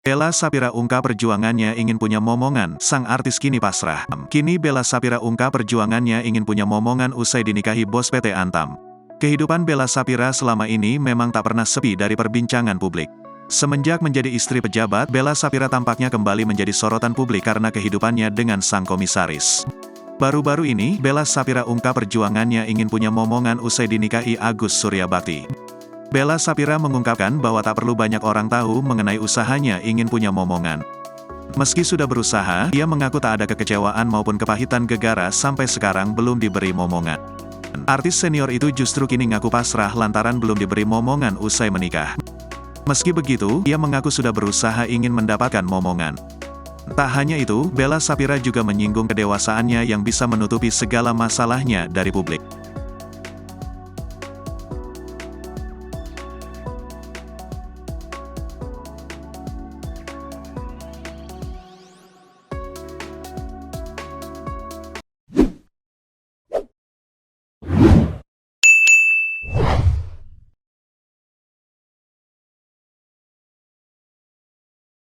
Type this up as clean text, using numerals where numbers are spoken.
Bella Saphira ungkap perjuangannya ingin punya momongan, sang artis kini pasrah. Kini Bella Saphira ungkap perjuangannya ingin punya momongan usai dinikahi bos PT Antam. Kehidupan Bella Saphira selama ini memang tak pernah sepi dari perbincangan publik. Semenjak menjadi istri pejabat, Bella Saphira tampaknya kembali menjadi sorotan publik karena kehidupannya dengan sang komisaris. Baru-baru ini, Bella Saphira ungkap perjuangannya ingin punya momongan usai dinikahi Agus Suryabakti. Bella Saphira mengungkapkan bahwa tak perlu banyak orang tahu mengenai usahanya ingin punya momongan. Meski sudah berusaha, ia mengaku tak ada kekecewaan maupun kepahitan gegara sampai sekarang belum diberi momongan. Artis senior itu justru kini ngaku pasrah lantaran belum diberi momongan usai menikah. Meski begitu, ia mengaku sudah berusaha ingin mendapatkan momongan. Tak hanya itu, Bella Saphira juga menyinggung kedewasaannya yang bisa menutupi segala masalahnya dari publik.